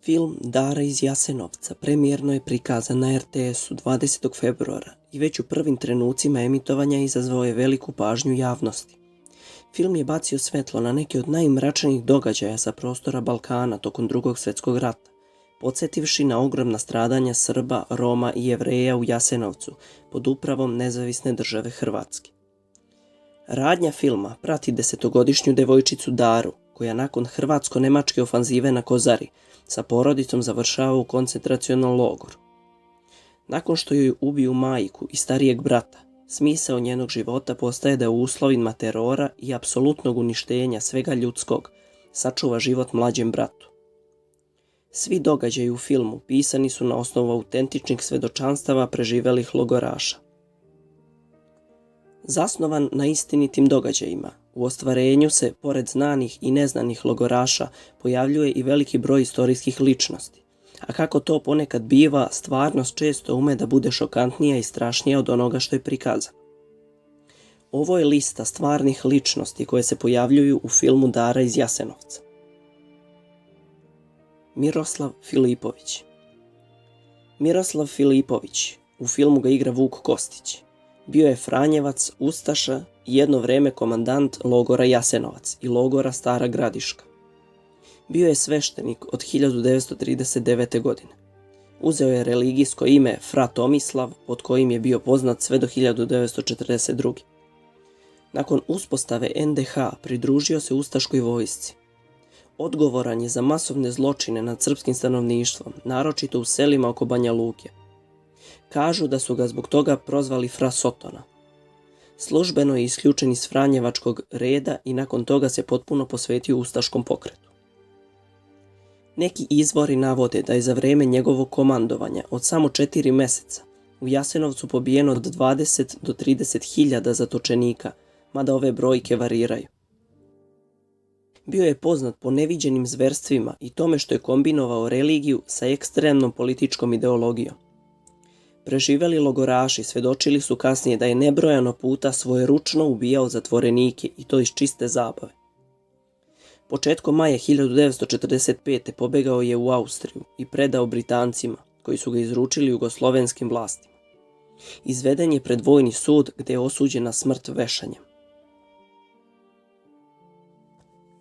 Film Dara iz Jasenovca premijerno je prikazan na RTS-u 20. februara i već u prvim trenucima emitovanja izazvao je veliku pažnju javnosti. Film je bacio svetlo na neke od najmračnijih događaja sa prostora Balkana tokom Drugog svjetskog rata, podsjetivši na ogromna stradanja Srba, Roma i Jevreja u Jasenovcu pod upravom Nezavisne države Hrvatske. Radnja filma prati 10-godišnju devojčicu Daru, koja nakon hrvatsko-nemačke ofanzive na Kozari sa porodicom završava u koncentracionom logoru. Nakon što joj ubiju majku i starijeg brata, smisao njenog života postaje da u uslovima terora i apsolutnog uništenja svega ljudskog sačuva život mlađem bratu. Svi događaji u filmu pisani su na osnovu autentičnih svedočanstava preživelih logoraša. Zasnovan na istinitim događajima, u ostvarenju se, pored znanih i neznanih logoraša, pojavljuje i veliki broj istorijskih ličnosti. A kako to ponekad biva, stvarnost često ume da bude šokantnija i strašnija od onoga što je prikazano. Ovo je lista stvarnih ličnosti koje se pojavljuju u filmu Dara iz Jasenovca. Miroslav Filipović. Miroslav Filipović, u filmu ga igra Vuk Kostić. Bio je Franjevac, ustaša i jedno vreme komandant logora Jasenovac i logora Stara Gradiška. Bio je sveštenik od 1939. godine. Uzeo je religijsko ime Fra Tomislav, pod kojim je bio poznat sve do 1942. Nakon uspostave NDH pridružio se ustaškoj vojsci. Odgovoran je za masovne zločine nad srpskim stanovništvom, naročito u selima oko Banja Luke. Kažu da su ga zbog toga prozvali Fra Sotona. Službeno je isključen iz Franjevačkog reda i nakon toga se potpuno posvetio ustaškom pokretu. Neki izvori navode da je za vreme njegovog komandovanja od samo 4 meseca u Jasenovcu pobijeno od 20 do 30 hiljada zatočenika, mada ove brojke variraju. Bio je poznat po neviđenim zverstvima i tome što je kombinovao religiju sa ekstremnom političkom ideologijom. Preživeli logoraši svedočili su kasnije da je nebrojano puta svojeručno ubijao zatvorenike i to iz čiste zabave. Početkom maja 1945. pobegao je u Austriju i predao Britancima, koji su ga izručili jugoslovenskim vlastima. Izveden je pred vojni sud gde je osuđen na smrt vešanjem.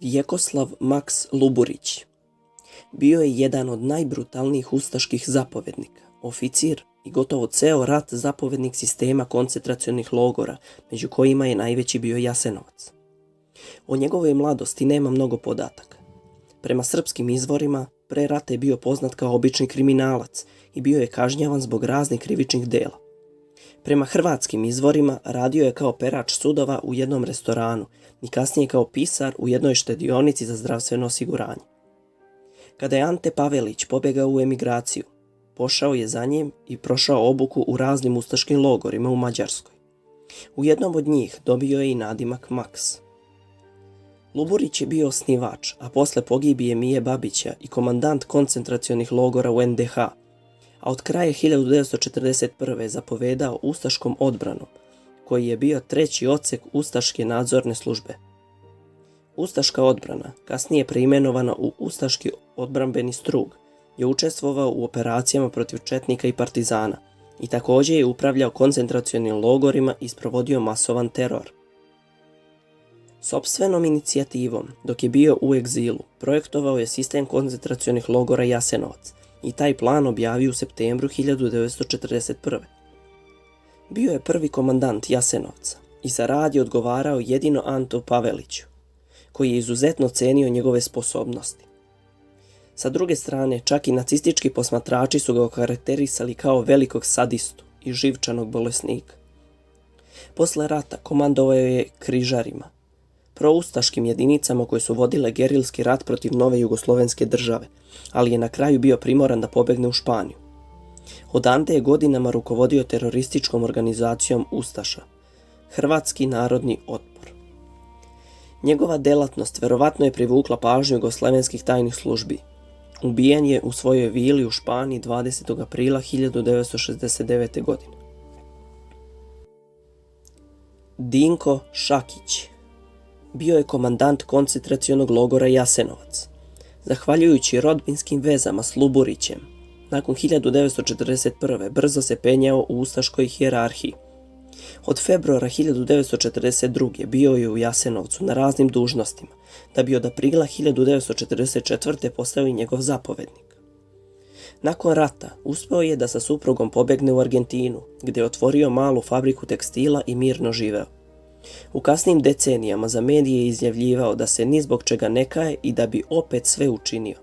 Vjekoslav Maks Luburić. Bio je jedan od najbrutalnijih ustaških zapovednika, oficir i gotovo ceo rat zapovednik sistema koncentracionih logora, među kojima je najveći bio Jasenovac. O njegovoj mladosti nema mnogo podataka. Prema srpskim izvorima, pre rata je bio poznat kao obični kriminalac i bio je kažnjavan zbog raznih krivičnih dela. Prema hrvatskim izvorima radio je kao perač sudova u jednom restoranu i kasnije kao pisar u jednoj štedionici za zdravstveno osiguranje. Kada je Ante Pavelić pobegao u emigraciju, pošao je za njim i prošao obuku u raznim ustaškim logorima u Mađarskoj. U jednom od njih dobio je i nadimak Maks. Luburić je bio osnivač, a posle pogibije Mije Babića i komandant koncentracionih logora u NDH, a od kraja 1941. zapovedao ustaškom odbranom, koji je bio treći odsek ustaške nadzorne službe. Ustaška odbrana, kasnije preimenovana u Ustaški odbrambeni strug, je učestvovao u operacijama protiv četnika i partizana i također je upravljao koncentracionim logorima i sprovodio masovan teror. Sopstvenom inicijativom, dok je bio u egzilu, projektovao je sistem koncentracionih logora Jasenovac i taj plan objavio u septembru 1941. Bio je prvi komandant Jasenovca i za rad je odgovarao jedino Antu Paveliću, koji je izuzetno cenio njegove sposobnosti. Sa druge strane, čak i nacistički posmatrači su ga okarakterisali kao velikog sadistu i živčanog bolesnika. Posle rata komandovao je križarima, proustaškim jedinicama koje su vodile gerilski rat protiv nove jugoslovenske države, ali je na kraju bio primoran da pobegne u Španiju. Odande je godinama rukovodio terorističkom organizacijom Ustaša, Hrvatski narodni otpor. Njegova delatnost verovatno je privukla pažnju jugoslovenskih tajnih službi. Ubijen je u svojoj vili u Španiji 20. aprila 1969. godine. Dinko Šakić. Bio je komandant koncentracionog logora Jasenovac. Zahvaljujući rodbinskim vezama s Luburićem, nakon 1941. brzo se penjao u ustaškoj hijerarhiji. Od februara 1942. bio je u Jasenovcu na raznim dužnostima, da bi od aprila 1944. postao i njegov zapovednik. Nakon rata uspeo je da sa suprugom pobegne u Argentinu, gdje je otvorio malu fabriku tekstila i mirno živeo. U kasnijim decenijama za medije je izjavljivao da se ni zbog čega ne kaje i da bi opet sve učinio.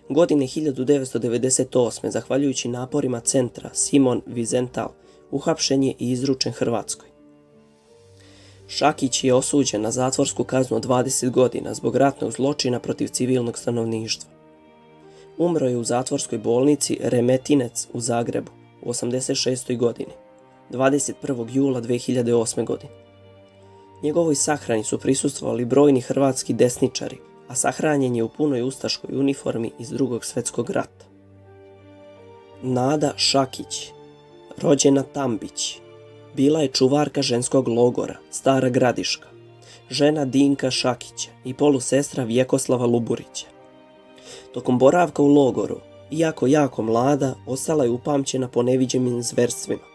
Godine 1998. zahvaljujući naporima centra Simon Wiesenthal, uhapšen je i izručen Hrvatskoj. Šakić je osuđen na zatvorsku kaznu od 20 godina zbog ratnog zločina protiv civilnog stanovništva. Umro je u zatvorskoj bolnici Remetinec u Zagrebu u 86. godini, 21. jula 2008. godine. Njegovoj sahrani su prisustvovali brojni hrvatski desničari, a sahranjen je u punoj ustaškoj uniformi iz Drugog svjetskog rata. Nada Šakić, rođena Tambić, bila je čuvarka ženskog logora Stara Gradiška, žena Dinka Šakića i polusestra Vjekoslava Luburića. Tokom boravka u logoru, iako jako mlada, ostala je upamćena po neviđenim zverstvima.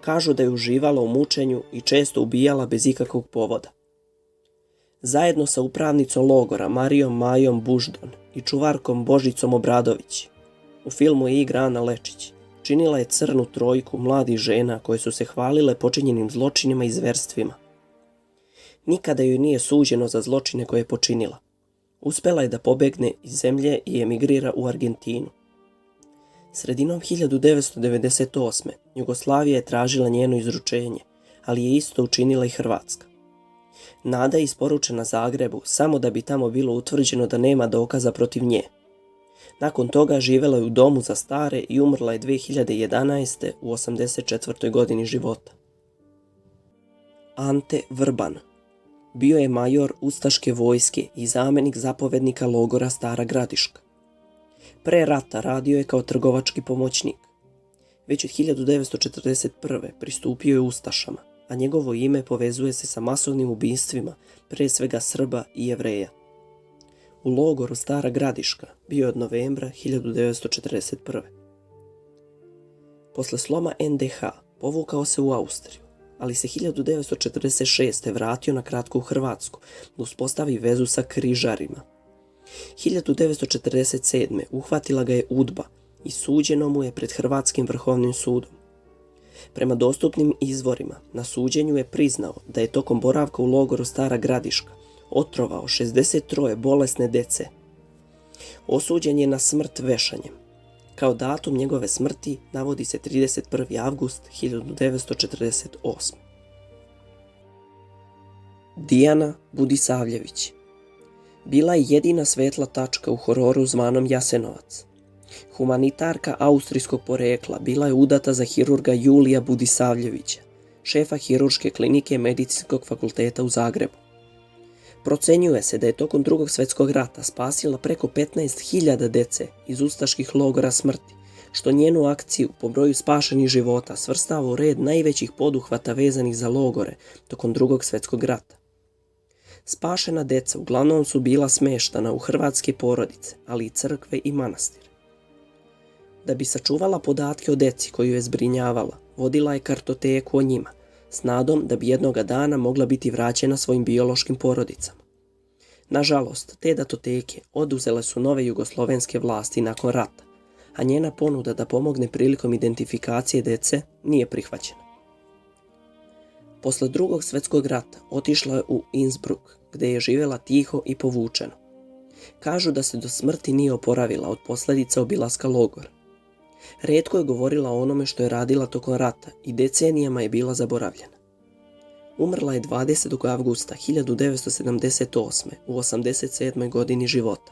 Kažu da je uživala u mučenju i često ubijala bez ikakvog povoda. Zajedno sa upravnicom logora Marijom Majom Buždon i čuvarkom Božicom Obradović, u filmu je igra Ana Lečić, činila je crnu trojku mladih žena koje su se hvalile počinjenim zločinima i zverstvima. Nikada joj nije suđeno za zločine koje je počinila. Uspela je da pobegne iz zemlje i emigrira u Argentinu. Sredinom 1998. Jugoslavija je tražila njeno izručenje, ali je isto učinila i Hrvatska. Nada je isporučena Zagrebu samo da bi tamo bilo utvrđeno da nema dokaza protiv nje. Nakon toga živjela je u domu za stare i umrla je 2011. u 84. godini života. Ante Vrban bio je major ustaške vojske i zamjenik zapovednika logora Stara Gradiška. Pre rata radio je kao trgovački pomoćnik. Već od 1941. pristupio je ustašama, a njegovo ime povezuje se sa masovnim ubistvima, pre svega Srba i Jevreja. U logoru Stara Gradiška bio je od novembra 1941. Posle sloma NDH povukao se u Austriju, ali se 1946. vratio na kratko u Hrvatsku da uspostavi vezu sa križarima. 1947. uhvatila ga je UDBA i suđeno mu je pred Hrvatskim vrhovnim sudom. Prema dostupnim izvorima, na suđenju je priznao da je tokom boravka u logoru Stara Gradiška otrovao 63 bolesne dece. Osuđen je na smrt vešanjem. Kao datum njegove smrti navodi se 31. avgust 1948. Dijana Budisavljević bila je jedina svetla tačka u hororu zvanom Jasenovac. Humanitarka austrijskog porekla, bila je udata za hirurga Julija Budisavljevića, šefa hirurške klinike Medicinskog fakulteta u Zagrebu. Procenjuje se da je tokom Drugog svjetskog rata spasila preko 15.000 dece iz ustaških logora smrti, što njenu akciju po broju spašenih života svrstava u red najvećih poduhvata vezanih za logore tokom Drugog svjetskog rata. Spašena deca uglavnom su bila smeštana u hrvatske porodice, ali i crkve i manastire. Da bi sačuvala podatke o deci koju je zbrinjavala, vodila je kartoteku o njima, s nadom da bi jednoga dana mogla biti vraćena svojim biološkim porodicama. Nažalost, te datoteke oduzele su nove jugoslovenske vlasti nakon rata, a njena ponuda da pomogne prilikom identifikacije dece nije prihvaćena. Posle Drugog svjetskog rata otišla je u Innsbruck, gdje je živjela tiho i povučeno. Kažu da se do smrti nije oporavila od posljedica obilaska logora. Retko je govorila o onome što je radila tokom rata i decenijama je bila zaboravljena. Umrla je 20. avgusta 1978. u 87. godini života.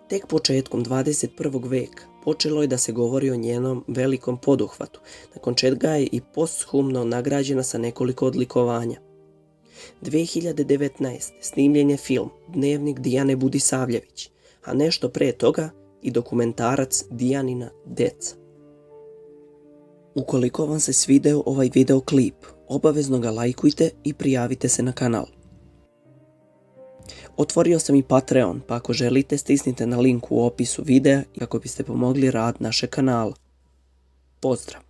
Tek početkom 21. veka počelo je da se govori o njenom velikom poduhvatu, nakon čega je i posthumno nagrađena sa nekoliko odlikovanja. 2019. snimljen je film Dnevnik Dijane Budisavljević, a nešto pre toga i dokumentarac Dijanina deca. Ukoliko vam se svideo ovaj videoklip, obavezno ga lajkujte i prijavite se na kanal. Otvorio sam i Patreon, pa ako želite stisnite na link u opisu videa kako biste pomogli rad našeg kanala. Pozdrav!